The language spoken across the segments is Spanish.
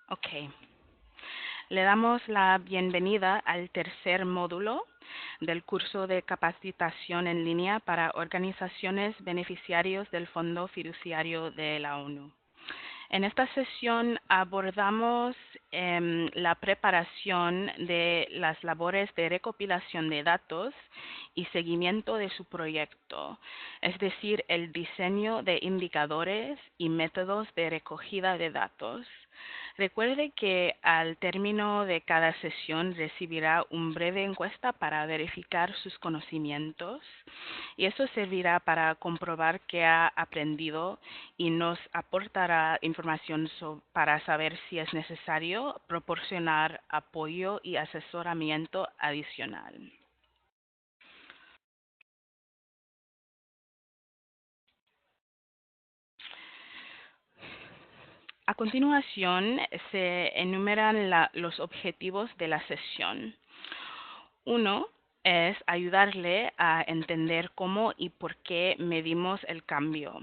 Ok. Le damos la bienvenida al tercer módulo del curso de capacitación en línea para organizaciones beneficiarios del Fondo Fiduciario de la ONU. En esta sesión abordamos la preparación de las labores de recopilación de datos y seguimiento de su proyecto, es decir, el diseño de indicadores y métodos de recogida de datos. Recuerde que al término de cada sesión recibirá una breve encuesta para verificar sus conocimientos y eso servirá para comprobar que ha aprendido y nos aportará información para saber si es necesario proporcionar apoyo y asesoramiento adicional. A continuación, se enumeran los objetivos de la sesión. Uno es ayudarle a entender cómo y por qué medimos el cambio,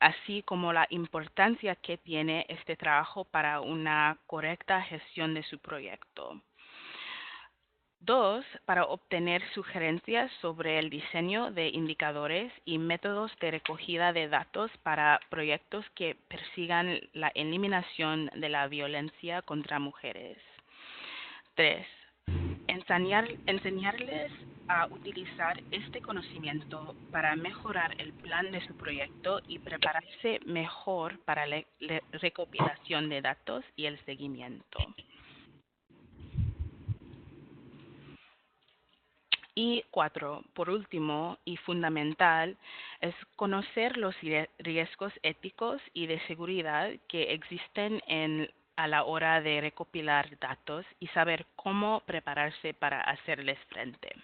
así como la importancia que tiene este trabajo para una correcta gestión de su proyecto. Dos, para obtener sugerencias sobre el diseño de indicadores y métodos de recogida de datos para proyectos que persigan la eliminación de la violencia contra mujeres. Tres, enseñarles a utilizar este conocimiento para mejorar el plan de su proyecto y prepararse mejor para la recopilación de datos y el seguimiento. Y cuatro, por último y fundamental, es conocer los riesgos éticos y de seguridad que existen a la hora de recopilar datos y saber cómo prepararse para hacerles frente.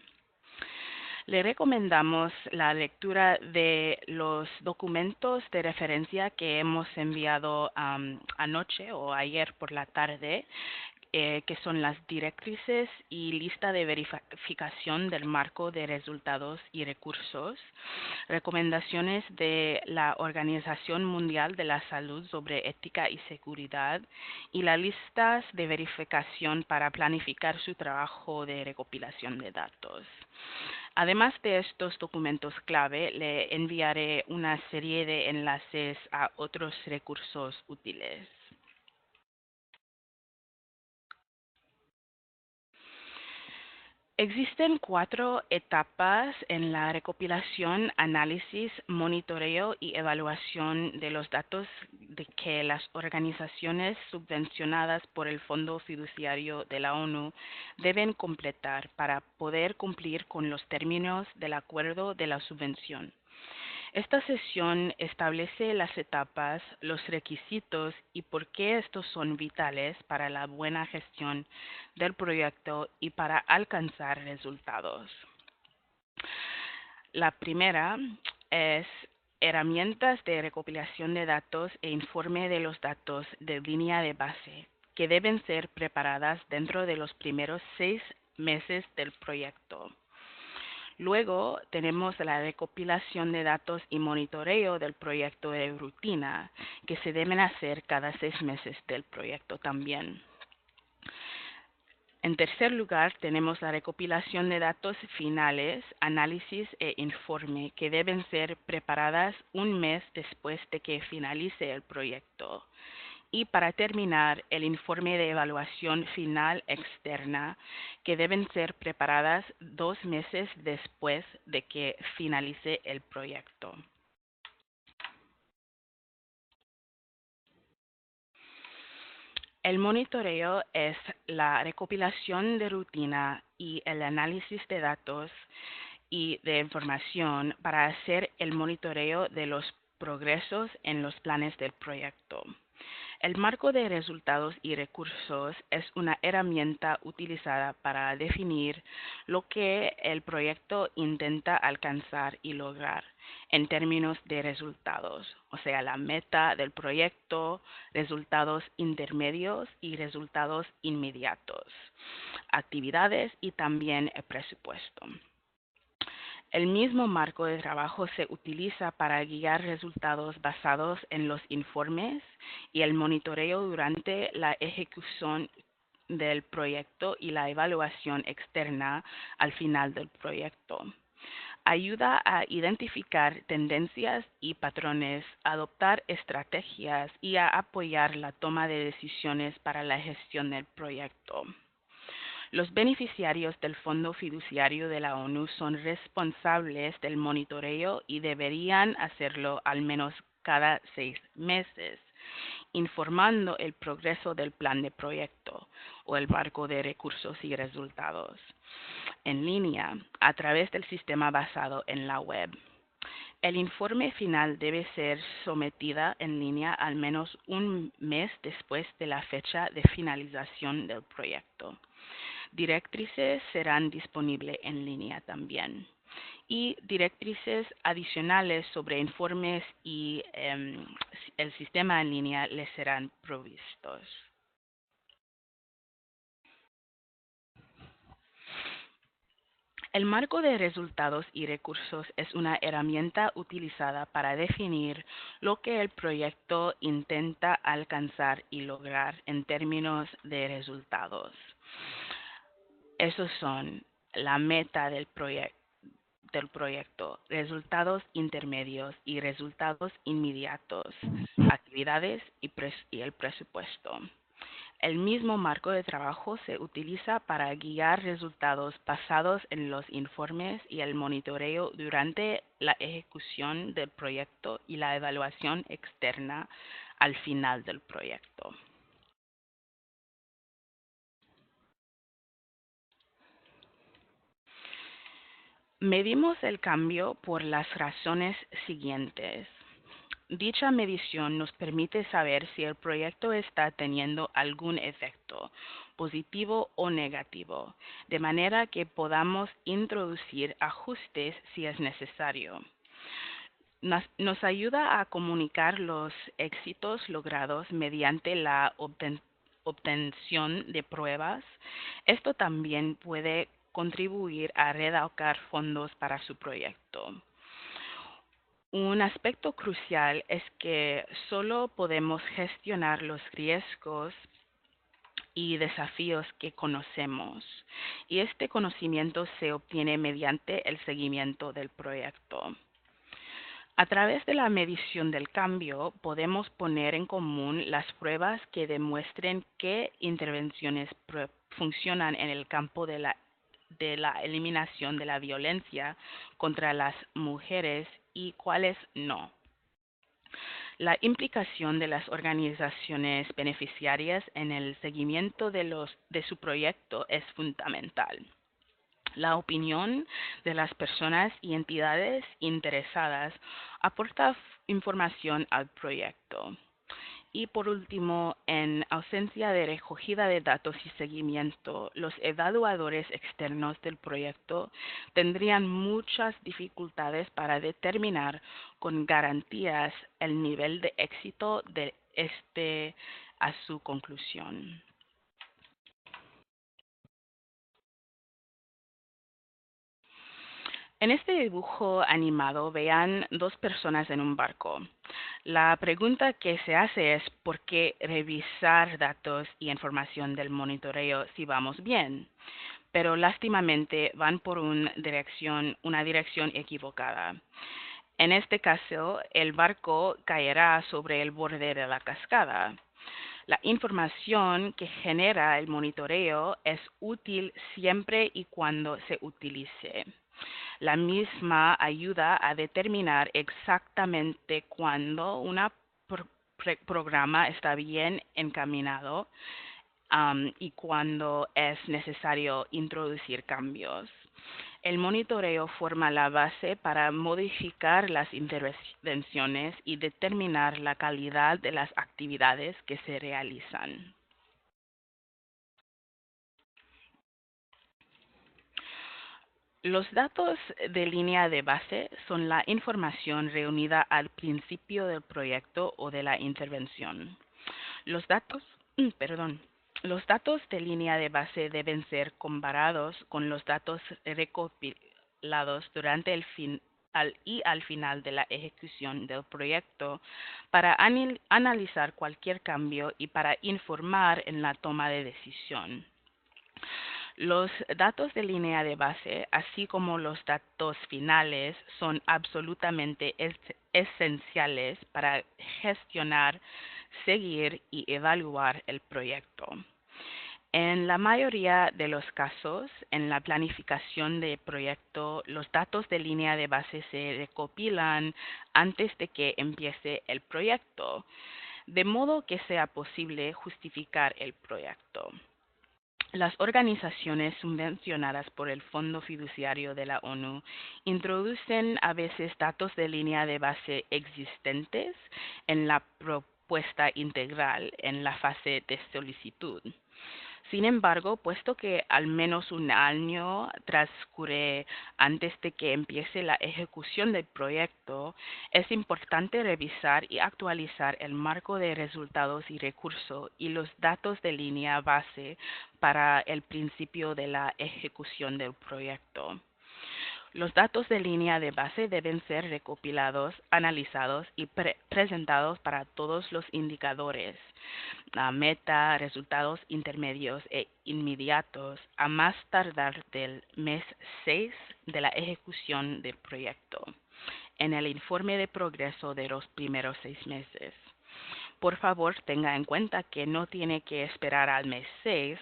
Le recomendamos la lectura de los documentos de referencia que hemos enviado anoche o ayer por la tarde, que son las directrices y lista de verificación del marco de resultados y recursos, recomendaciones de la Organización Mundial de la Salud sobre ética y seguridad y las listas de verificación para planificar su trabajo de recopilación de datos. Además de estos documentos clave, le enviaré una serie de enlaces a otros recursos útiles. Existen 4 etapas en la recopilación, análisis, monitoreo y evaluación de los datos que las organizaciones subvencionadas por el Fondo Fiduciario de la ONU deben completar para poder cumplir con los términos del acuerdo de la subvención. Esta sesión establece las etapas, los requisitos y por qué estos son vitales para la buena gestión del proyecto y para alcanzar resultados. La primera es herramientas de recopilación de datos e informe de los datos de línea de base, que deben ser preparadas dentro de los primeros 6 meses del proyecto. Luego tenemos la recopilación de datos y monitoreo del proyecto de rutina, que se deben hacer cada 6 meses del proyecto también. En tercer lugar, tenemos la recopilación de datos finales, análisis e informe, que deben ser preparadas un mes después de que finalice el proyecto. Y para terminar, el informe de evaluación final externa, que deben ser preparadas 2 meses después de que finalice el proyecto. El monitoreo es la recopilación de rutina y el análisis de datos y de información para hacer el monitoreo de los progresos en los planes del proyecto. El marco de resultados y recursos es una herramienta utilizada para definir lo que el proyecto intenta alcanzar y lograr en términos de resultados, o sea, la meta del proyecto, resultados intermedios y resultados inmediatos, actividades y también el presupuesto. El mismo marco de trabajo se utiliza para guiar resultados basados en los informes y el monitoreo durante la ejecución del proyecto y la evaluación externa al final del proyecto. Ayuda a identificar tendencias y patrones, adoptar estrategias y a apoyar la toma de decisiones para la gestión del proyecto. Los beneficiarios del Fondo Fiduciario de la ONU son responsables del monitoreo y deberían hacerlo al menos cada 6 meses, informando el progreso del plan de proyecto o el marco de recursos y resultados en línea a través del sistema basado en la web. El informe final debe ser sometida en línea al menos un mes después de la fecha de finalización del proyecto. Directrices serán disponibles en línea también. Y directrices adicionales sobre informes y el sistema en línea les serán provistos. El marco de resultados y recursos es una herramienta utilizada para definir lo que el proyecto intenta alcanzar y lograr en términos de resultados. Esos son la meta del proyecto, resultados intermedios y resultados inmediatos, actividades y el presupuesto. El mismo marco de trabajo se utiliza para guiar resultados basados en los informes y el monitoreo durante la ejecución del proyecto y la evaluación externa al final del proyecto. Medimos el cambio por las razones siguientes. Dicha medición nos permite saber si el proyecto está teniendo algún efecto, positivo o negativo, de manera que podamos introducir ajustes si es necesario. Nos ayuda a comunicar los éxitos logrados mediante la obtención de pruebas. Esto también puede contribuir a redactar fondos para su proyecto. Un aspecto crucial es que solo podemos gestionar los riesgos y desafíos que conocemos, y este conocimiento se obtiene mediante el seguimiento del proyecto. A través de la medición del cambio, podemos poner en común las pruebas que demuestren qué intervenciones funcionan en el campo de la eliminación de la violencia contra las mujeres y cuáles no. La implicación de las organizaciones beneficiarias en el seguimiento de su proyecto es fundamental. La opinión de las personas y entidades interesadas aporta información al proyecto. Y por último, en ausencia de recogida de datos y seguimiento, los evaluadores externos del proyecto tendrían muchas dificultades para determinar con garantías el nivel de éxito de este a su conclusión. En este dibujo animado vean dos personas en un barco. La pregunta que se hace es ¿por qué revisar datos y información del monitoreo si vamos bien? Pero lástimamente van por una dirección equivocada. En este caso, el barco caerá sobre el borde de la cascada. La información que genera el monitoreo es útil siempre y cuando se utilice. La misma ayuda a determinar exactamente cuándo un programa está bien encaminado y cuándo es necesario introducir cambios. El monitoreo forma la base para modificar las intervenciones y determinar la calidad de las actividades que se realizan. Los datos de línea de base son la información reunida al principio del proyecto o de la intervención. Los datos, los datos de línea de base deben ser comparados con los datos durante al final de la ejecución del proyecto para analizar cualquier cambio y para informar en la toma de decisión. Los datos de línea de base, así como los datos finales, son absolutamente esenciales para gestionar, seguir y evaluar el proyecto. En la mayoría de los casos, en la planificación de proyecto, los datos de línea de base se recopilan antes de que empiece el proyecto, de modo que sea posible justificar el proyecto. Las organizaciones subvencionadas por el Fondo Fiduciario de la ONU introducen a veces datos de línea de base existentes en la propuesta integral en la fase de solicitud. Sin embargo, puesto que al menos un año transcurre antes de que empiece la ejecución del proyecto, es importante revisar y actualizar el marco de resultados y recursos y los datos de línea base para el principio de la ejecución del proyecto. Los datos de línea de base deben ser recopilados, analizados y presentados para todos los indicadores, la meta, resultados intermedios e inmediatos, a más tardar del mes 6 de la ejecución del proyecto, en el informe de progreso de los primeros 6 meses. Por favor, tenga en cuenta que no tiene que esperar al mes 6.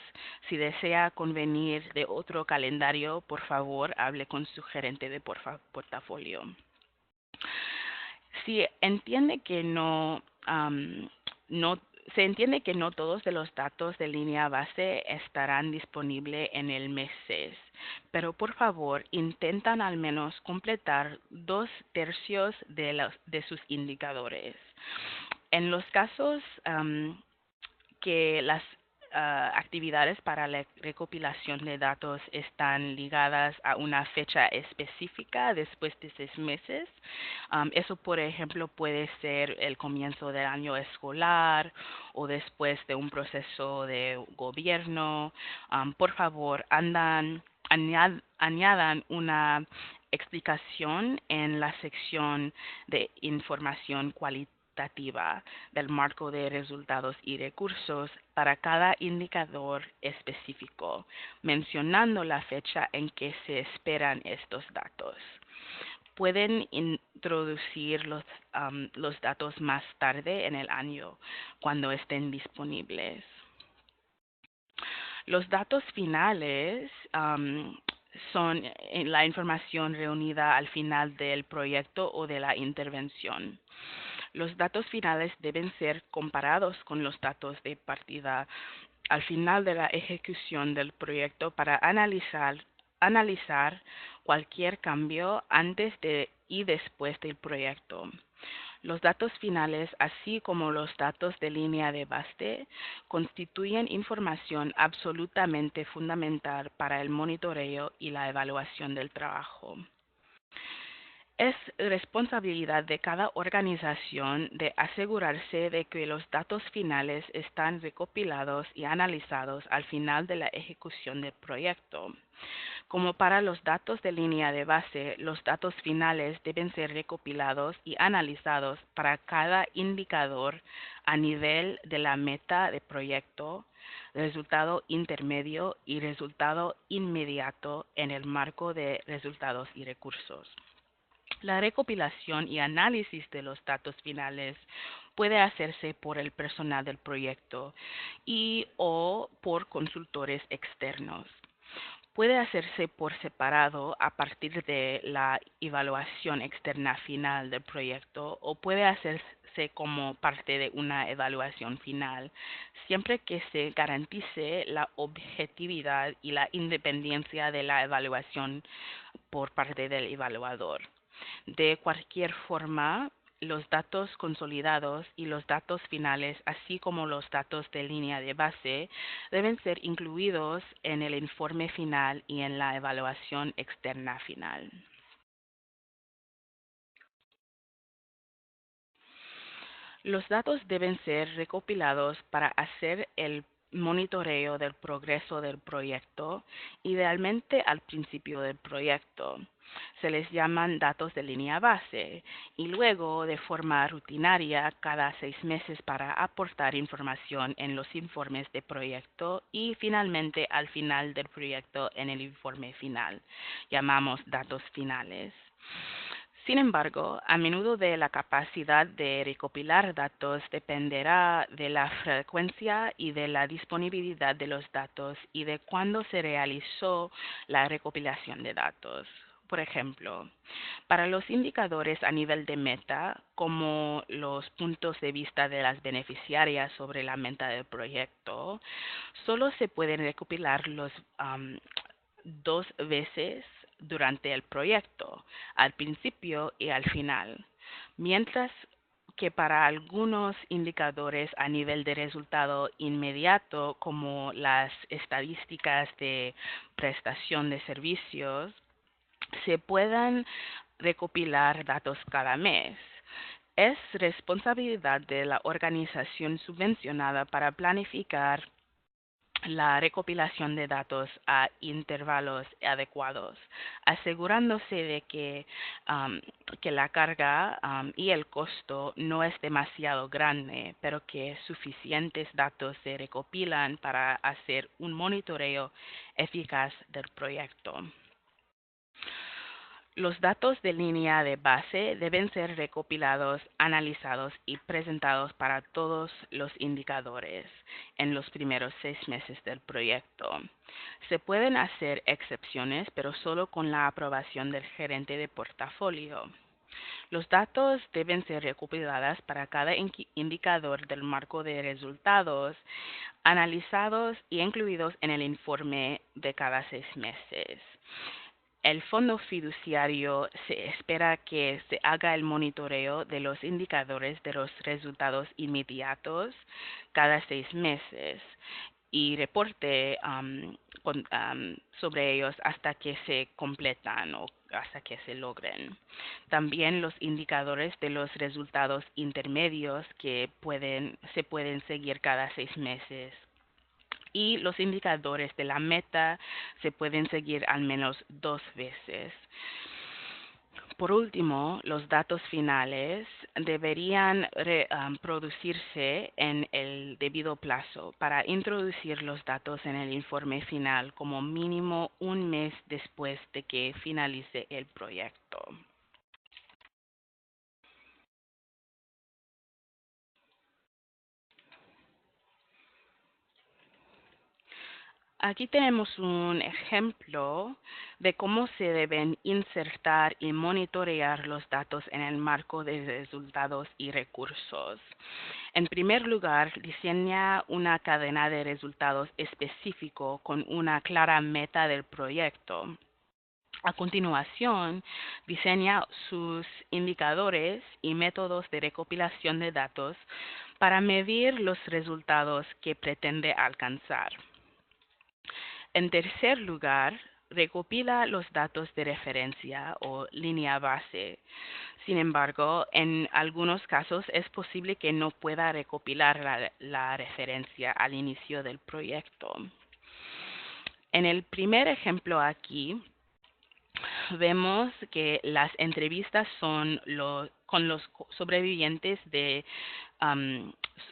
Si desea convenir de otro calendario, por favor, hable con su gerente de portafolio. Si entiende que no se entiende que no todos de los datos de línea base estarán disponibles en el mes 6, pero por favor intentan al menos completar 2/3 de sus indicadores. En los casos que las actividades para la recopilación de datos están ligadas a una fecha específica después de 6 meses. Eso, por ejemplo, puede ser el comienzo del año escolar o después de un proceso de gobierno. Por favor, añadan una explicación en la sección de información cualitativa del marco de resultados y recursos para cada indicador específico, mencionando la fecha en que se esperan estos datos. Pueden introducir los datos más tarde en el año, cuando estén disponibles. Los datos finales son la información reunida al final del proyecto o de la intervención. Los datos finales deben ser comparados con los datos de partida al final de la ejecución del proyecto para analizar cualquier cambio antes y después del proyecto. Los datos finales, así como los datos de línea de base, constituyen información absolutamente fundamental para el monitoreo y la evaluación del trabajo. Es responsabilidad de cada organización de asegurarse de que los datos finales están recopilados y analizados al final de la ejecución del proyecto. Como para los datos de línea de base, los datos finales deben ser recopilados y analizados para cada indicador a nivel de la meta de proyecto, resultado intermedio y resultado inmediato en el marco de resultados y recursos. La recopilación y análisis de los datos finales puede hacerse por el personal del proyecto o por consultores externos. Puede hacerse por separado a partir de la evaluación externa final del proyecto o puede hacerse como parte de una evaluación final, siempre que se garantice la objetividad y la independencia de la evaluación por parte del evaluador. De cualquier forma, los datos consolidados y los datos finales, así como los datos de línea de base, deben ser incluidos en el informe final y en la evaluación externa final. Los datos deben ser recopilados para hacer el monitoreo del progreso del proyecto, idealmente al principio del proyecto. Se les llaman datos de línea base y luego de forma rutinaria cada 6 meses para aportar información en los informes de proyecto y finalmente al final del proyecto en el informe final. Llamamos datos finales. Sin embargo, a menudo de la capacidad de recopilar datos dependerá de la frecuencia y de la disponibilidad de los datos y de cuándo se realizó la recopilación de datos. Por ejemplo, para los indicadores a nivel de meta, como los puntos de vista de las beneficiarias sobre la meta del proyecto, solo se pueden recopilar los 2 veces durante el proyecto, al principio y al final, mientras que para algunos indicadores a nivel de resultado inmediato, como las estadísticas de prestación de servicios, se puedan recopilar datos cada mes. Es responsabilidad de la organización subvencionada para planificar la recopilación de datos a intervalos adecuados, asegurándose de que la carga y el costo no es demasiado grande, pero que suficientes datos se recopilan para hacer un monitoreo eficaz del proyecto. Los datos de línea de base deben ser recopilados, analizados y presentados para todos los indicadores en los primeros 6 meses del proyecto. Se pueden hacer excepciones, pero solo con la aprobación del gerente de portafolio. Los datos deben ser recopilados para cada indicador del marco de resultados, analizados y incluidos en el informe de cada 6 meses. El fondo fiduciario se espera que se haga el monitoreo de los indicadores de los resultados inmediatos cada 6 meses y reporte sobre ellos hasta que se completan o hasta que se logren. También los indicadores de los resultados intermedios que se pueden seguir cada 6 meses y los indicadores de la meta se pueden seguir al menos 2 veces. Por último, los datos finales deberían producirse en el debido plazo para introducir los datos en el informe final como mínimo un mes después de que finalice el proyecto. Aquí tenemos un ejemplo de cómo se deben insertar y monitorear los datos en el marco de resultados y recursos. En primer lugar, diseña una cadena de resultados específico con una clara meta del proyecto. A continuación, diseña sus indicadores y métodos de recopilación de datos para medir los resultados que pretende alcanzar. En tercer lugar, recopila los datos de referencia o línea base. Sin embargo, en algunos casos es posible que no pueda recopilar la referencia al inicio del proyecto. En el primer ejemplo aquí, vemos que las entrevistas con los sobrevivientes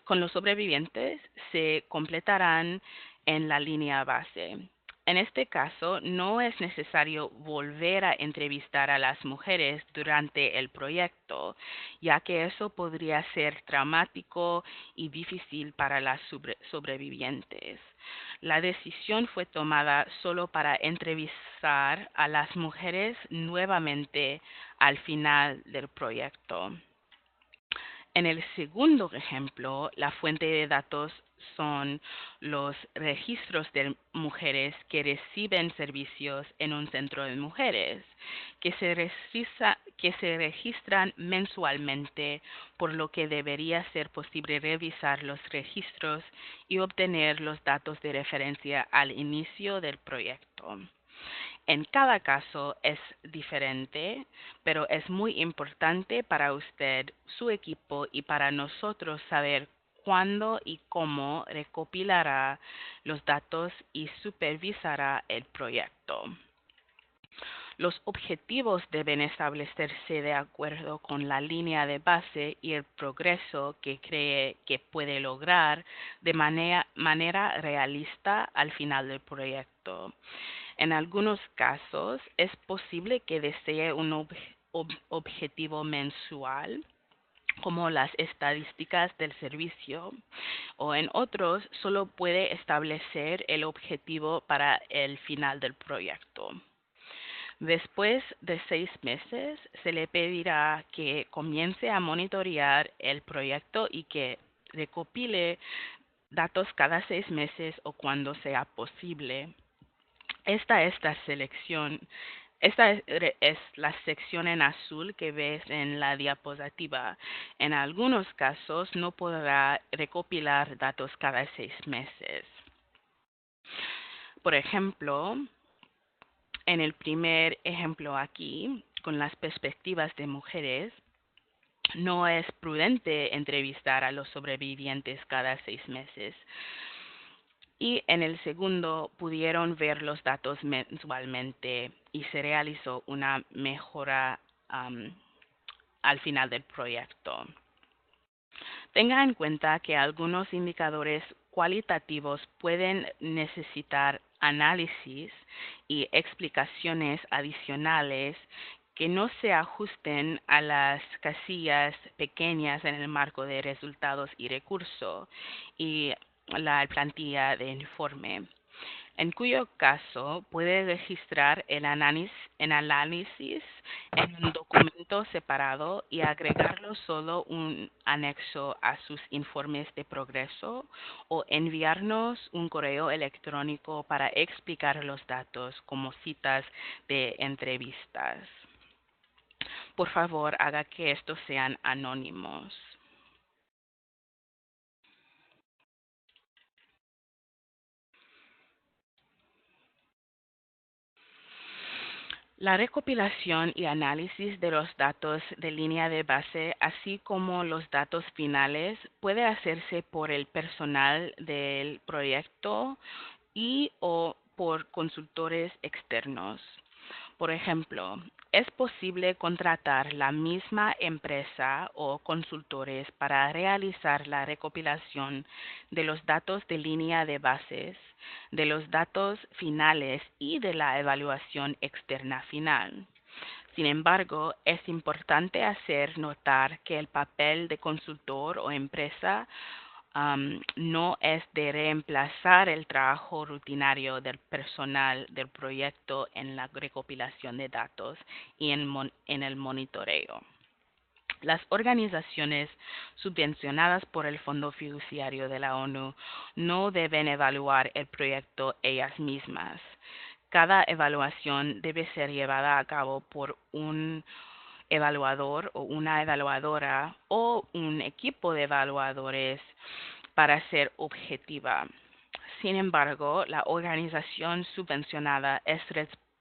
con los sobrevivientes se completarán en la línea base. En este caso, no es necesario volver a entrevistar a las mujeres durante el proyecto, ya que eso podría ser traumático y difícil para las sobrevivientes. La decisión fue tomada solo para entrevistar a las mujeres nuevamente al final del proyecto. En el segundo ejemplo, la fuente de datos son los registros de mujeres que reciben servicios en un centro de mujeres, que se registran mensualmente, por lo que debería ser posible revisar los registros y obtener los datos de referencia al inicio del proyecto. En cada caso es diferente, pero es muy importante para usted, su equipo y para nosotros saber cuándo y cómo recopilará los datos y supervisará el proyecto. Los objetivos deben establecerse de acuerdo con la línea de base y el progreso que cree que puede lograr de manera realista al final del proyecto. En algunos casos es posible que desee un objetivo mensual, como las estadísticas del servicio, o en otros solo puede establecer el objetivo para el final del proyecto. Después de 6 meses, se le pedirá que comience a monitorear el proyecto y que recopile datos cada 6 meses o cuando sea posible. Esta es la sección en azul que ves en la diapositiva. En algunos casos no podrá recopilar datos cada 6 meses. Por ejemplo, en el primer ejemplo aquí, con las perspectivas de mujeres, no es prudente entrevistar a los sobrevivientes cada 6 meses. Y en el segundo pudieron ver los datos mensualmente y se realizó una mejora al final del proyecto. Tenga en cuenta que algunos indicadores cualitativos pueden necesitar análisis y explicaciones adicionales que no se ajusten a las casillas pequeñas en el marco de resultados y recursos y la plantilla de informe, en cuyo caso puede registrar el análisis en un documento separado y agregarlo solo un anexo a sus informes de progreso o enviarnos un correo electrónico para explicar los datos como citas de entrevistas. Por favor, haga que estos sean anónimos. La recopilación y análisis de los datos de línea de base, así como los datos finales, puede hacerse por el personal del proyecto y o por consultores externos. Por ejemplo, es posible contratar la misma empresa o consultores para realizar la recopilación de los datos de línea de bases, de los datos finales y de la evaluación externa final. Sin embargo, es importante hacer notar que el papel de consultor o empresa no es de reemplazar el trabajo rutinario del personal del proyecto en la recopilación de datos y en el monitoreo. Las organizaciones subvencionadas por el Fondo Fiduciario de la ONU no deben evaluar el proyecto ellas mismas. Cada evaluación debe ser llevada a cabo por un evaluador o una evaluadora o un equipo de evaluadores para ser objetiva. Sin embargo, la organización subvencionada es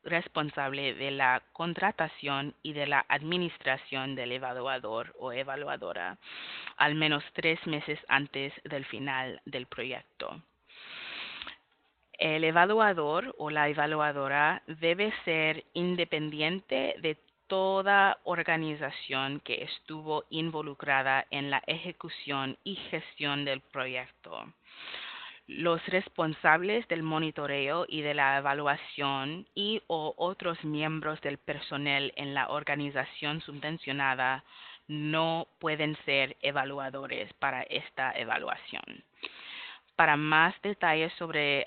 responsable de la contratación y de la administración del evaluador o evaluadora al menos 3 meses antes del final del proyecto. El evaluador o la evaluadora debe ser independiente de toda organización que estuvo involucrada en la ejecución y gestión del proyecto. Los responsables del monitoreo y de la evaluación y o otros miembros del personal en la organización subvencionada no pueden ser evaluadores para esta evaluación. Para más detalles sobre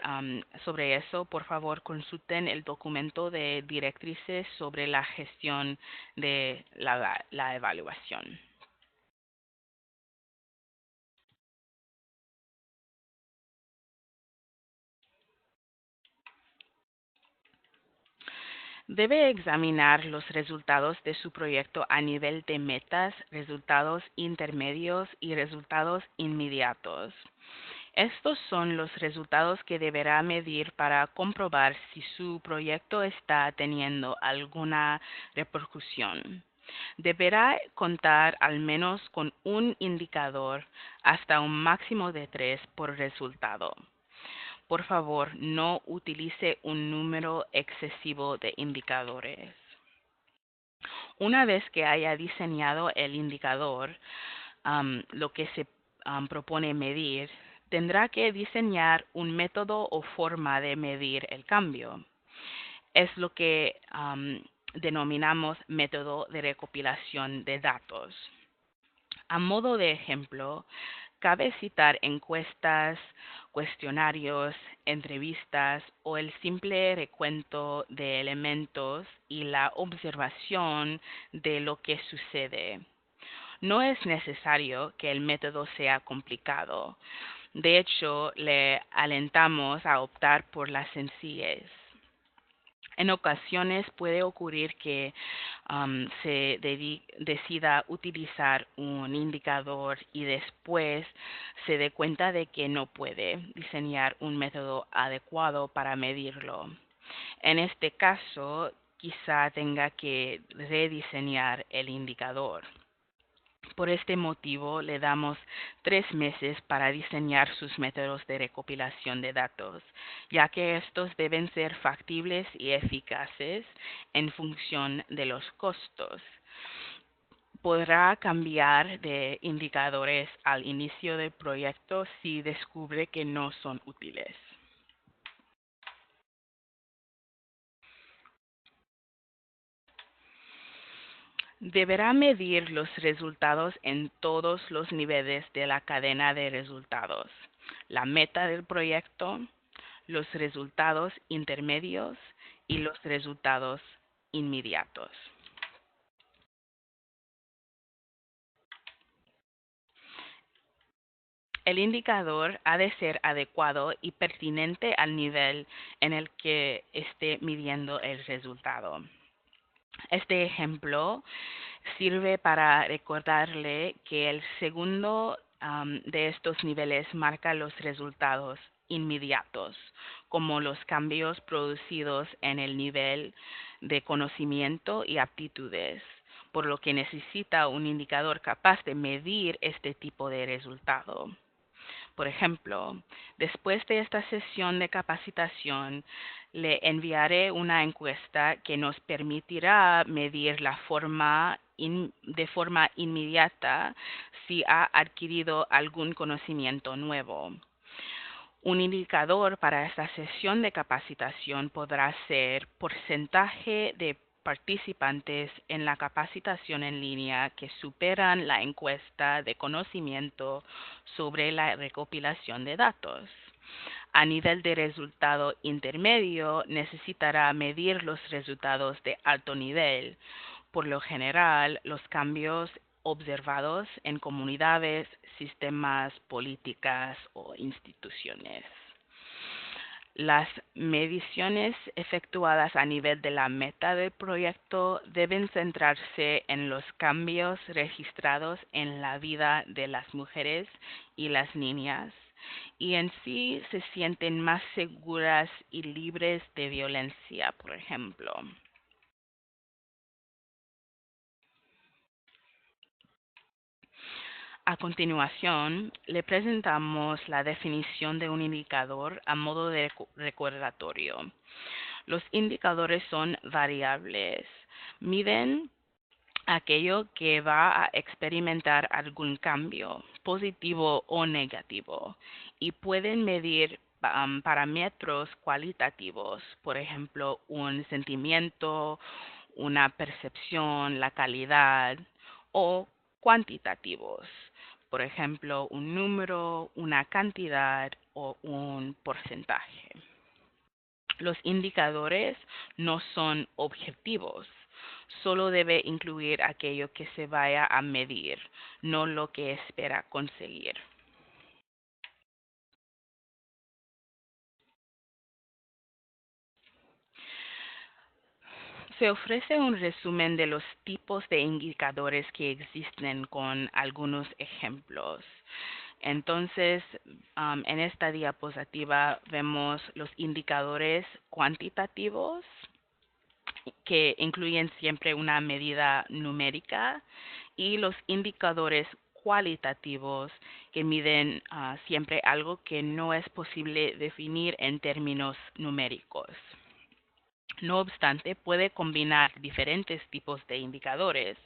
eso, por favor, consulten el documento de directrices sobre la gestión de la evaluación. Debe examinar los resultados de su proyecto a nivel de metas, resultados intermedios y resultados inmediatos. Estos son los resultados que deberá medir para comprobar si su proyecto está teniendo alguna repercusión. Deberá contar al menos con un indicador hasta un máximo de 3 por resultado. Por favor, no utilice un número excesivo de indicadores. Una vez que haya diseñado el indicador, lo que se propone medir, tendrá que diseñar un método o forma de medir el cambio. Es lo que denominamos método de recopilación de datos. A modo de ejemplo, cabe citar encuestas, cuestionarios, entrevistas o el simple recuento de elementos y la observación de lo que sucede. No es necesario que el método sea complicado. De hecho, le alentamos a optar por la sencillez. En ocasiones puede ocurrir que se decida utilizar un indicador y después se dé cuenta de que no puede diseñar un método adecuado para medirlo. En este caso, quizá tenga que rediseñar el indicador. Por este motivo, le damos 3 meses para diseñar sus métodos de recopilación de datos, ya que estos deben ser factibles y eficaces en función de los costos. Podrá cambiar de indicadores al inicio del proyecto si descubre que no son útiles. Deberá medir los resultados en todos los niveles de la cadena de resultados, la meta del proyecto, los resultados intermedios y los resultados inmediatos. El indicador ha de ser adecuado y pertinente al nivel en el que esté midiendo el resultado. Este ejemplo sirve para recordarle que el segundo de estos niveles marca los resultados inmediatos, como los cambios producidos en el nivel de conocimiento y aptitudes, por lo que necesita un indicador capaz de medir este tipo de resultado. Por ejemplo, después de esta sesión de capacitación, le enviaré una encuesta que nos permitirá medir de forma inmediata si ha adquirido algún conocimiento nuevo. Un indicador para esta sesión de capacitación podrá ser porcentaje de participantes en la capacitación en línea que superan la encuesta de conocimiento sobre la recopilación de datos. A nivel de resultado intermedio, necesitará medir los resultados de alto nivel. Por lo general, los cambios observados en comunidades, sistemas, políticas o instituciones. Las mediciones efectuadas a nivel de la meta del proyecto deben centrarse en los cambios registrados en la vida de las mujeres y las niñas, y en sí se sienten más seguras y libres de violencia, por ejemplo. A continuación, le presentamos la definición de un indicador a modo de recordatorio. Los indicadores son variables. Miden aquello que va a experimentar algún cambio, positivo o negativo, y pueden medir parámetros cualitativos, por ejemplo, un sentimiento, una percepción, la calidad, o cuantitativos, por ejemplo, un número, una cantidad o un porcentaje. Los indicadores no son objetivos, solo debe incluir aquello que se vaya a medir, no lo que espera conseguir. Se ofrece un resumen de los tipos de indicadores que existen con algunos ejemplos. Entonces, en esta diapositiva vemos los indicadores cuantitativos que incluyen siempre una medida numérica y los indicadores cualitativos que miden siempre algo que no es posible definir en términos numéricos. No obstante, puede combinar diferentes tipos de indicadores.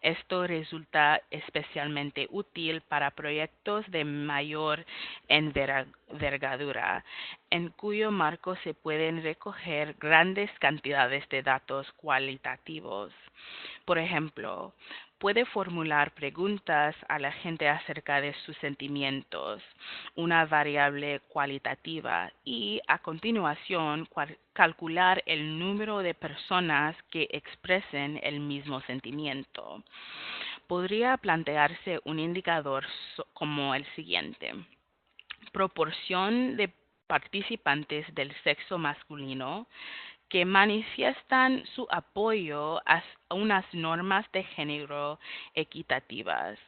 Esto resulta especialmente útil para proyectos de mayor envergadura, en cuyo marco se pueden recoger grandes cantidades de datos cualitativos. Por ejemplo, puede formular preguntas a la gente acerca de sus sentimientos, una variable cualitativa, y a continuación calcular el número de personas que expresen el mismo sentimiento. Podría plantearse un indicador como el siguiente: proporción de participantes del sexo masculino que manifiestan su apoyo a unas normas de género equitativas.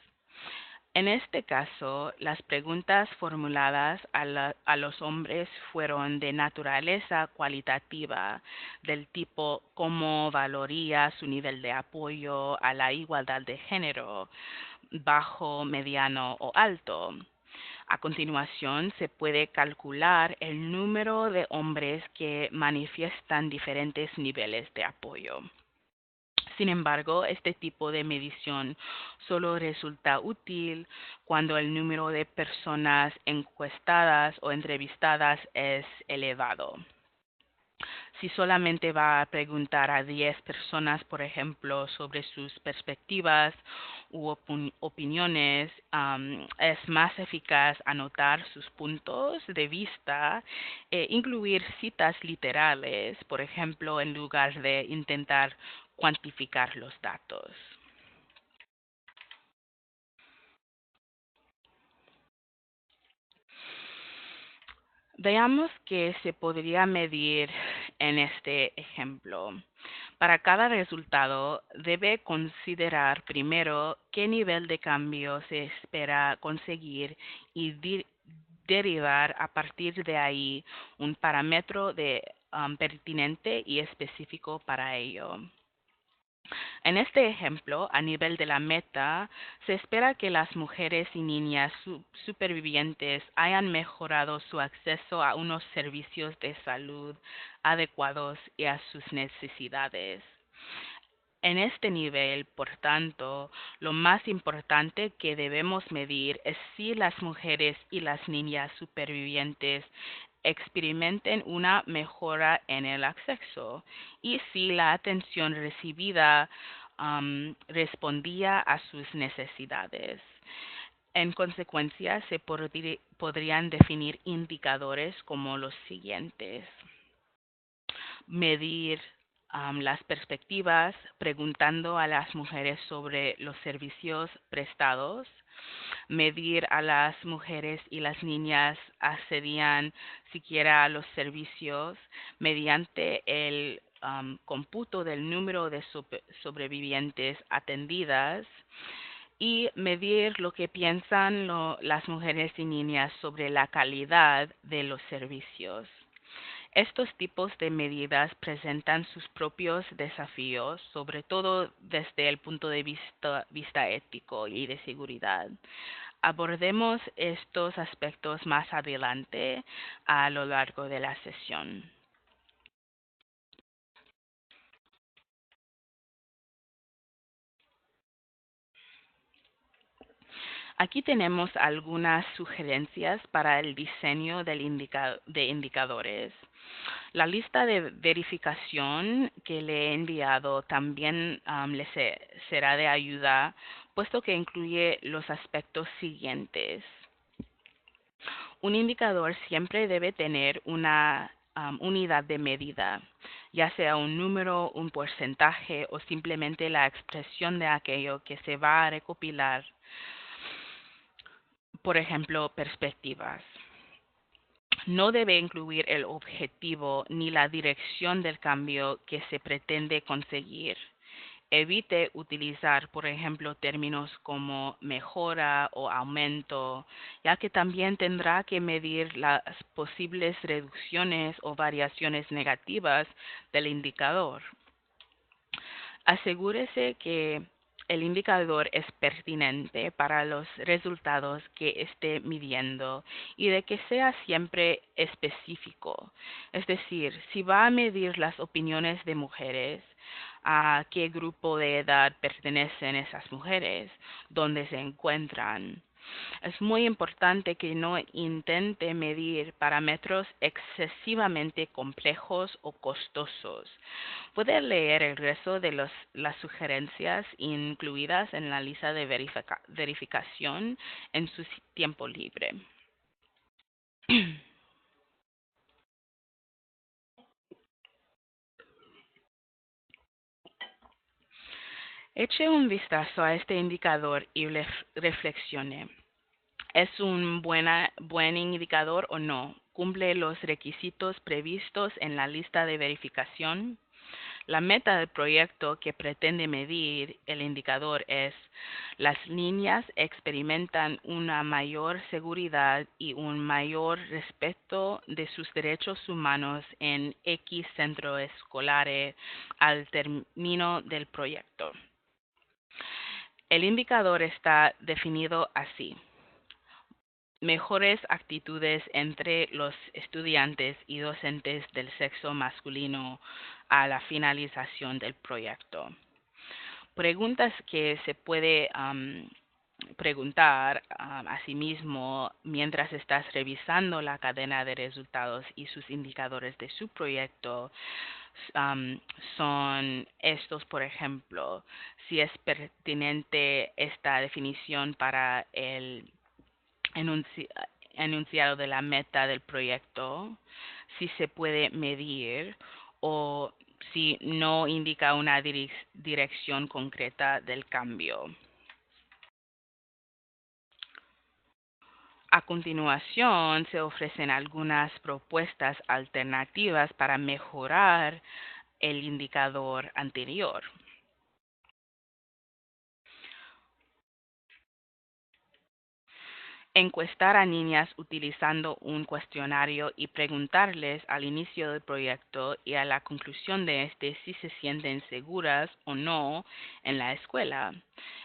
En este caso, las preguntas formuladas a los hombres fueron de naturaleza cualitativa, del tipo cómo valoría su nivel de apoyo a la igualdad de género, bajo, mediano o alto. A continuación, se puede calcular el número de hombres que manifiestan diferentes niveles de apoyo. Sin embargo, este tipo de medición solo resulta útil cuando el número de personas encuestadas o entrevistadas es elevado. Si solamente va a preguntar a 10 personas, por ejemplo, sobre sus perspectivas u opiniones, es más eficaz anotar sus puntos de vista e incluir citas literales, por ejemplo, en lugar de intentar cuantificar los datos. Veamos qué se podría medir en este ejemplo. Para cada resultado, debe considerar primero qué nivel de cambio se espera conseguir y derivar a partir de ahí un parámetro pertinente y específico para ello. En este ejemplo, a nivel de la meta, se espera que las mujeres y niñas supervivientes hayan mejorado su acceso a unos servicios de salud adecuados y a sus necesidades. En este nivel, por tanto, lo más importante que debemos medir es si las mujeres y las niñas supervivientes experimenten una mejora en el acceso y si la atención recibida respondía a sus necesidades. En consecuencia, se podrían definir indicadores como los siguientes: medir las perspectivas, preguntando a las mujeres sobre los servicios prestados; medir a las mujeres y las niñas accedían siquiera a los servicios mediante el cómputo del número de sobrevivientes atendidas; y medir lo que piensan las mujeres y niñas sobre la calidad de los servicios. Estos tipos de medidas presentan sus propios desafíos, sobre todo desde el punto de vista ético y de seguridad. Abordemos estos aspectos más adelante a lo largo de la sesión. Aquí tenemos algunas sugerencias para el diseño de indicadores. La lista de verificación que le he enviado también será de ayuda, puesto que incluye los aspectos siguientes. Un indicador siempre debe tener una unidad de medida, ya sea un número, un porcentaje o simplemente la expresión de aquello que se va a recopilar. Por ejemplo, perspectivas. No debe incluir el objetivo ni la dirección del cambio que se pretende conseguir. Evite utilizar, por ejemplo, términos como mejora o aumento, ya que también tendrá que medir las posibles reducciones o variaciones negativas del indicador. Asegúrese que el indicador es pertinente para los resultados que esté midiendo y de que sea siempre específico. Es decir, si va a medir las opiniones de mujeres, a qué grupo de edad pertenecen esas mujeres, dónde se encuentran. Es muy importante que no intente medir parámetros excesivamente complejos o costosos. Puede leer el resto de las sugerencias incluidas en la lista de verificación en su tiempo libre. Eche un vistazo a este indicador y reflexione. ¿Es un buen indicador o no? ¿Cumple los requisitos previstos en la lista de verificación? La meta del proyecto que pretende medir el indicador es: las niñas experimentan una mayor seguridad y un mayor respeto de sus derechos humanos en X centro escolar al término del proyecto. El indicador está definido así: mejores actitudes entre los estudiantes y docentes del sexo masculino a la finalización del proyecto. Preguntas que se puede preguntar a sí mismo mientras estás revisando la cadena de resultados y sus indicadores de su proyecto son estos, por ejemplo: si es pertinente esta definición para el enunciado de la meta del proyecto, si se puede medir o si no indica una dirección concreta del cambio. A continuación, se ofrecen algunas propuestas alternativas para mejorar el indicador anterior. Encuestar a niñas utilizando un cuestionario y preguntarles al inicio del proyecto y a la conclusión de este si se sienten seguras o no en la escuela.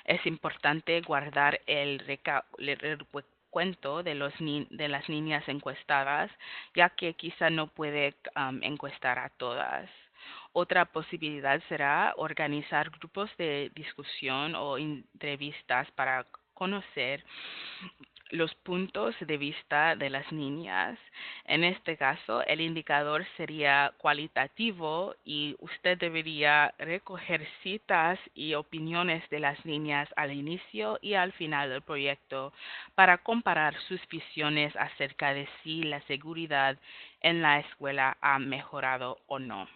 Es importante guardar el recuento de las niñas encuestadas, ya que quizá no puede encuestar a todas. Otra posibilidad será organizar grupos de discusión o entrevistas para conocer los puntos de vista de las niñas. En este caso, el indicador sería cualitativo y usted debería recoger citas y opiniones de las niñas al inicio y al final del proyecto para comparar sus visiones acerca de si la seguridad en la escuela ha mejorado o no.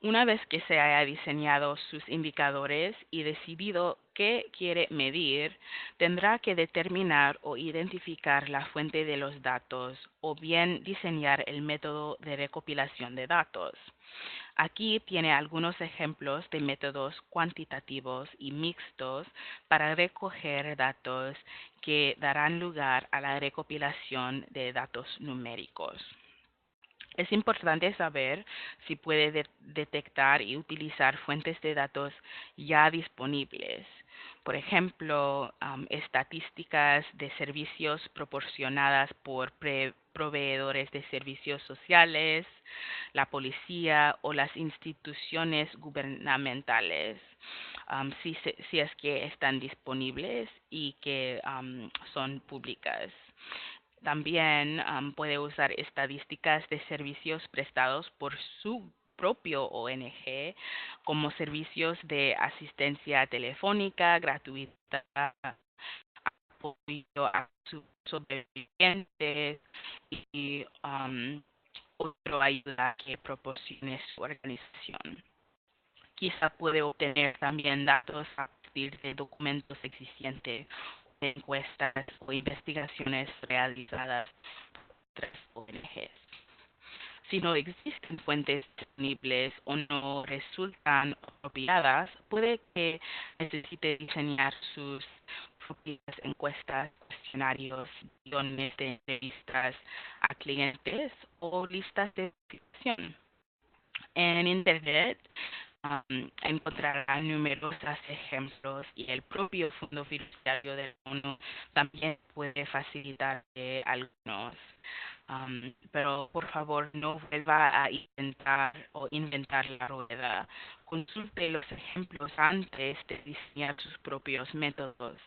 Una vez que se haya diseñado sus indicadores y decidido qué quiere medir, tendrá que determinar o identificar la fuente de los datos o bien diseñar el método de recopilación de datos. Aquí tiene algunos ejemplos de métodos cuantitativos y mixtos para recoger datos que darán lugar a la recopilación de datos numéricos. Es importante saber si puede detectar y utilizar fuentes de datos ya disponibles. Por ejemplo, estadísticas de servicios proporcionadas por proveedores de servicios sociales, la policía o las instituciones gubernamentales, si es que están disponibles y que son públicas. También puede usar estadísticas de servicios prestados por su propio ONG, como servicios de asistencia telefónica gratuita, apoyo a sus sobrevivientes y otra ayuda que proporcione su organización. Quizá puede obtener también datos a partir de documentos existentes, de encuestas o investigaciones realizadas por otras ONGs. Si no existen fuentes disponibles o no resultan apropiadas, puede que necesite diseñar sus copias, encuestas, cuestionarios, guiones de entrevistas a clientes o listas de suscripción. En Internet encontrará numerosos ejemplos y el propio Fondo Fiduciario de la ONU también puede facilitar algunos. Pero por favor no vuelva a intentar o inventar la rueda. Consulte los ejemplos antes de diseñar sus propios métodos.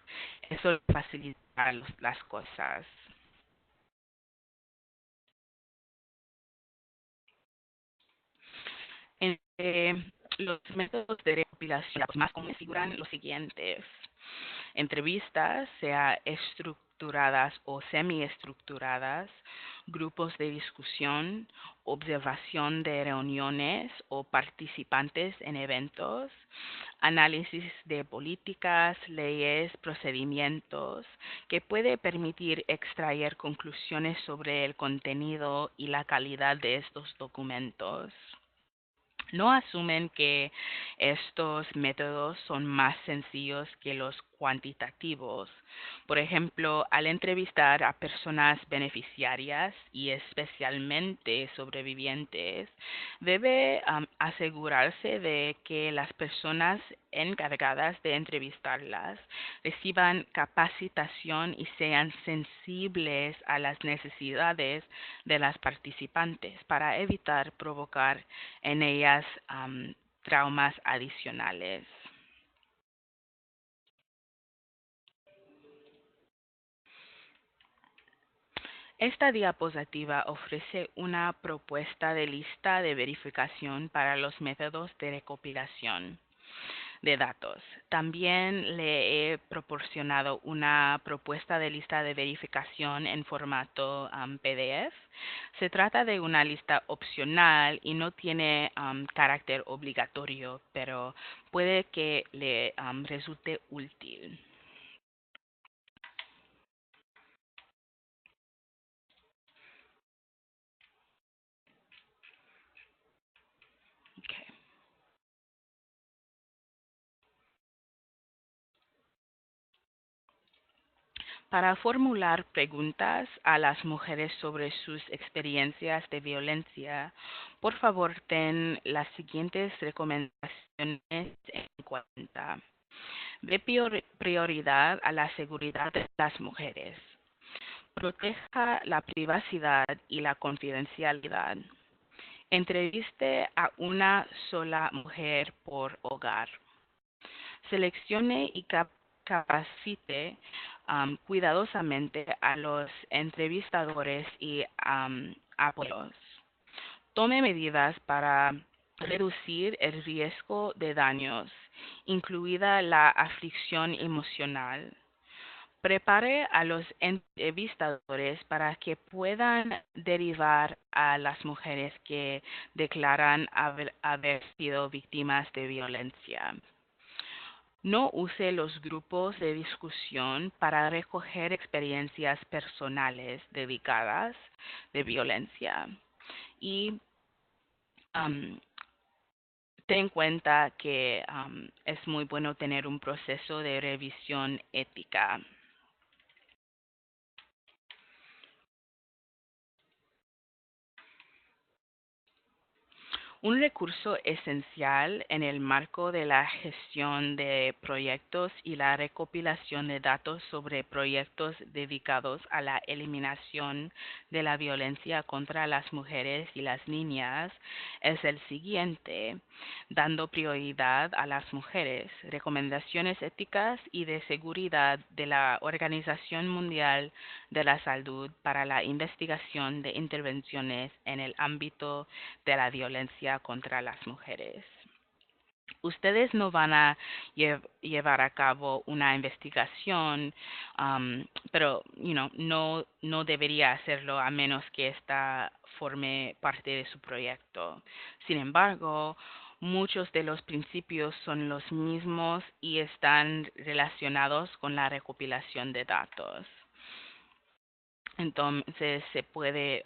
Eso facilita las cosas. Entre los métodos de recopilación más comunes figuran los siguientes: entrevistas, sea estructuradas o semiestructuradas, grupos de discusión, observación de reuniones o participantes en eventos, análisis de políticas, leyes, procedimientos, que puede permitir extraer conclusiones sobre el contenido y la calidad de estos documentos. No asumen que estos métodos son más sencillos que los cuantitativos. Por ejemplo, al entrevistar a personas beneficiarias y especialmente sobrevivientes, debe asegurarse de que las personas encargadas de entrevistarlas reciban capacitación y sean sensibles a las necesidades de las participantes para evitar provocar en ellas traumas adicionales. Esta diapositiva ofrece una propuesta de lista de verificación para los métodos de recopilación de datos. También le he proporcionado una propuesta de lista de verificación en formato PDF. Se trata de una lista opcional y no tiene carácter obligatorio, pero puede que le resulte útil. Okay. Para formular preguntas a las mujeres sobre sus experiencias de violencia, por favor ten las siguientes recomendaciones en cuenta. Dé prioridad a la seguridad de las mujeres. Proteja la privacidad y la confidencialidad. Entreviste a una sola mujer por hogar. Seleccione y capacite cuidadosamente a los entrevistadores y apoyos. Tome medidas para reducir el riesgo de daños, incluida la aflicción emocional. Prepare a los entrevistadores para que puedan derivar a las mujeres que declaran haber sido víctimas de violencia. No use los grupos de discusión para recoger experiencias personales dedicadas de violencia. Y ten en cuenta que es muy bueno tener un proceso de revisión ética. Un recurso esencial en el marco de la gestión de proyectos y la recopilación de datos sobre proyectos dedicados a la eliminación de la violencia contra las mujeres y las niñas es el siguiente: dando prioridad a las mujeres, recomendaciones éticas y de seguridad de la Organización Mundial de la Salud para la investigación de intervenciones en el ámbito de la violencia contra las mujeres. Ustedes no van a llevar a cabo una investigación, pero no debería hacerlo a menos que esta forme parte de su proyecto. Sin embargo, muchos de los principios son los mismos y están relacionados con la recopilación de datos. Entonces se puede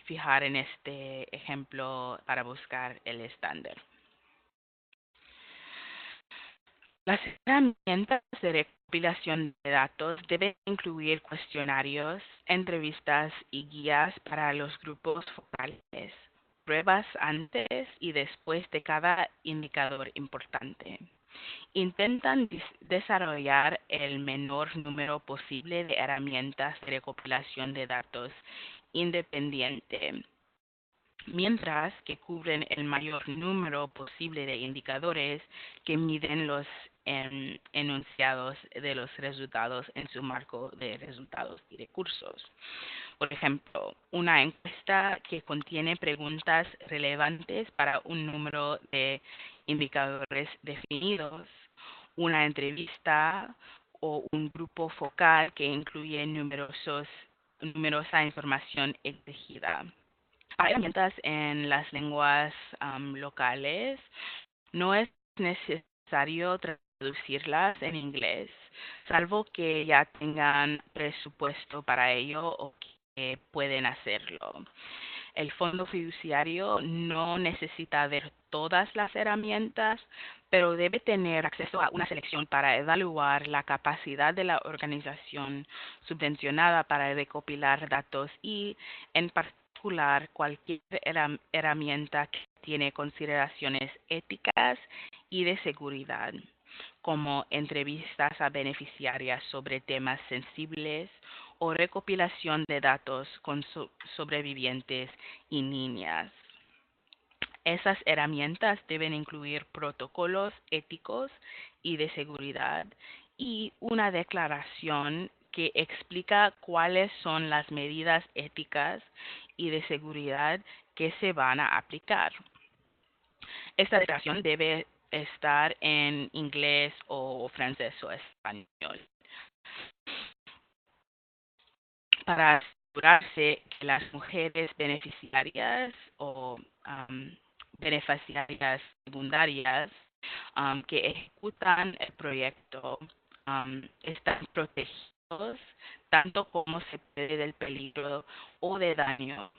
fijar en este ejemplo para buscar el estándar. Las herramientas de recopilación de datos deben incluir cuestionarios, entrevistas y guías para los grupos focales, pruebas antes y después de cada indicador importante. Intentan desarrollar el menor número posible de herramientas de recopilación de datos independiente, mientras que cubren el mayor número posible de indicadores que miden los enunciados de los resultados en su marco de resultados y recursos. Por ejemplo, una encuesta que contiene preguntas relevantes para un número de indicadores definidos, una entrevista o un grupo focal que incluye numerosa información exigida. Hay herramientas en las lenguas locales. No es necesario traducirlas en inglés, salvo que ya tengan presupuesto para ello o que pueden hacerlo. El fondo fiduciario no necesita ver todas las herramientas, pero debe tener acceso a una selección para evaluar la capacidad de la organización subvencionada para recopilar datos y, en particular, cualquier herramienta que tiene consideraciones éticas y de seguridad, como entrevistas a beneficiarias sobre temas sensibles o recopilación de datos con sobrevivientes y niñas. Esas herramientas deben incluir protocolos éticos y de seguridad y una declaración que explica cuáles son las medidas éticas y de seguridad que se van a aplicar. Esta declaración debe estar en inglés o francés o español, para asegurarse que las mujeres beneficiarias o beneficiarias secundarias que ejecutan el proyecto están protegidos tanto como se puede del peligro o de daño.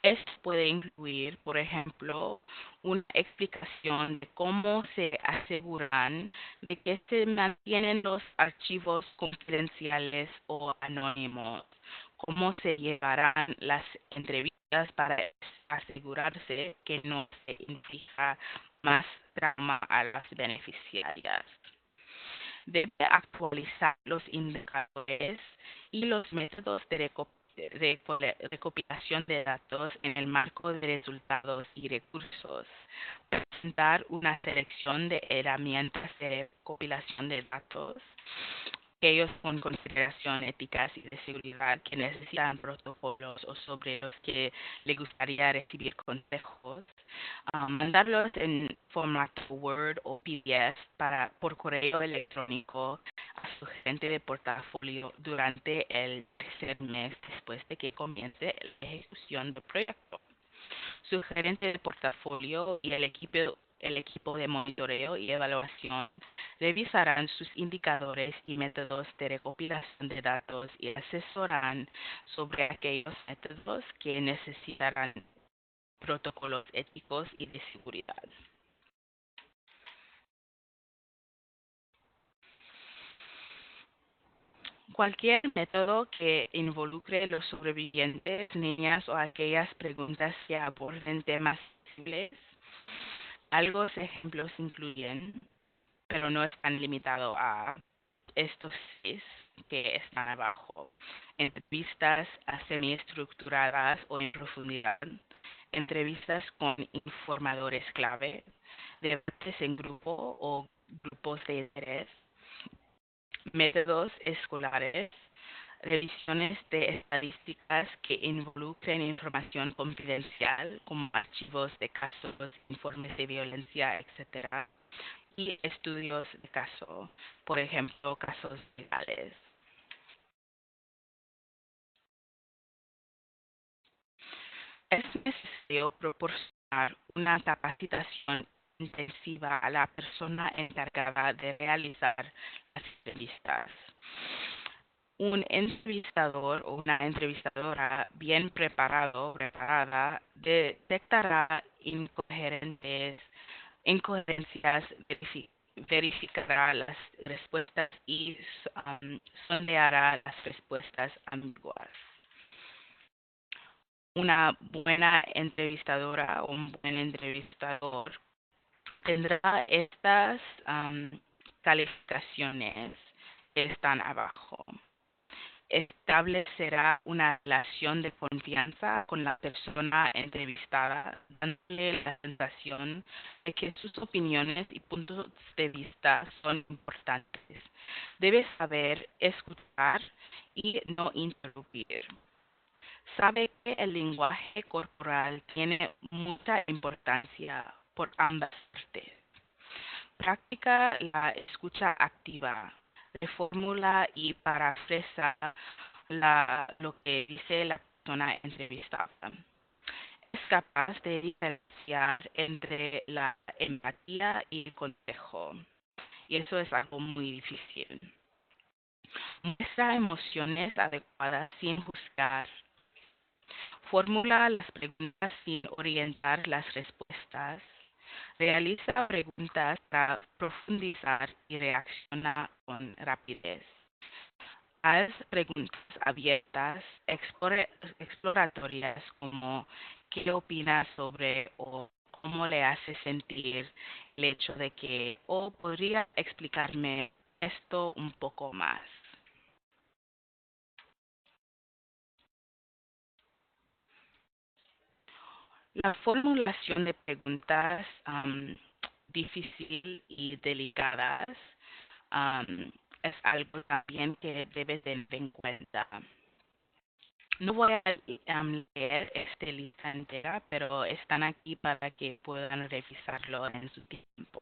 Esto puede incluir, por ejemplo, una explicación de cómo se aseguran de que se mantienen los archivos confidenciales o anónimos, cómo se llevarán las entrevistas para asegurarse que no se inflija más trauma a las beneficiarias. Debe actualizar los indicadores y los métodos de recopilación de datos en el marco de resultados y recursos. Presentar una selección de herramientas de recopilación de datos, aquellos con consideración éticas y de seguridad que necesitan protocolos o sobre los que le gustaría recibir consejos, mandarlos en formato Word o PDF por correo electrónico a su gerente de portafolio durante el tercer mes después de que comience la ejecución del proyecto. Su gerente de portafolio y el equipo de monitoreo y evaluación revisarán sus indicadores y métodos de recopilación de datos y asesorarán sobre aquellos métodos que necesitarán protocolos éticos y de seguridad. Cualquier método que involucre a los sobrevivientes, niñas o aquellas preguntas que aborden temas sensibles. Algunos ejemplos incluyen, pero no están limitados a estos 6 que están abajo: entrevistas semiestructuradas o en profundidad, entrevistas con informadores clave, debates en grupo o grupos de interés, métodos escolares, revisiones de estadísticas que involucren información confidencial como archivos de casos, informes de violencia, etc. Y estudios de caso, por ejemplo, casos legales. Es necesario proporcionar una capacitación intensiva a la persona encargada de realizar las entrevistas. Un entrevistador o una entrevistadora bien preparado o preparada detectará incoherencias verificará las respuestas y sondeará las respuestas ambiguas. Una buena entrevistadora o un buen entrevistador tendrá estas calificaciones que están abajo. Establecerá una relación de confianza con la persona entrevistada, dándole la sensación de que sus opiniones y puntos de vista son importantes. Debe saber escuchar y no interrumpir. Sabe que el lenguaje corporal tiene mucha importancia por ambas partes. Practica la escucha activa, reformula y parafrasa lo que dice la persona entrevistada. Es capaz de diferenciar entre la empatía y el consejo, y eso es algo muy difícil. Muestra emociones adecuadas sin juzgar. Formula las preguntas sin orientar las respuestas. Realiza preguntas para profundizar y reacciona con rapidez. Haz preguntas abiertas, exploratorias, como ¿qué opinas sobre o cómo le hace sentir el hecho de que o podría explicarme esto un poco más? La formulación de preguntas difícil y delicadas es algo también que debes tener en cuenta. No voy a leer este lista entera, pero están aquí para que puedan revisarlo en su tiempo.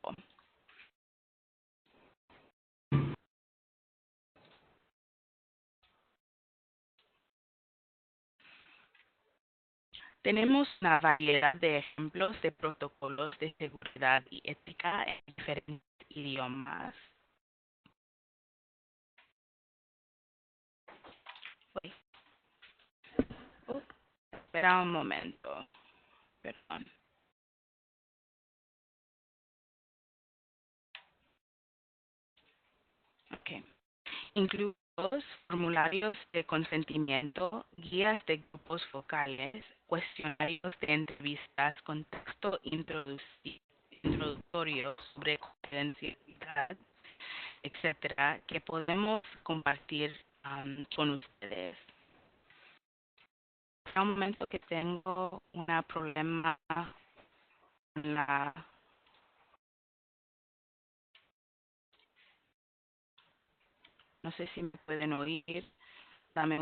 Tenemos una variedad de ejemplos de protocolos de seguridad y ética en diferentes idiomas. Uy, espera un momento, perdón. Okay. Incluidos formularios de consentimiento, guías de grupos focales, cuestionarios de entrevistas con texto introductorio sobre confidencialidad, etcétera, que podemos compartir con ustedes. Para un momento que tengo un problema con la... No sé si me pueden oír. Dame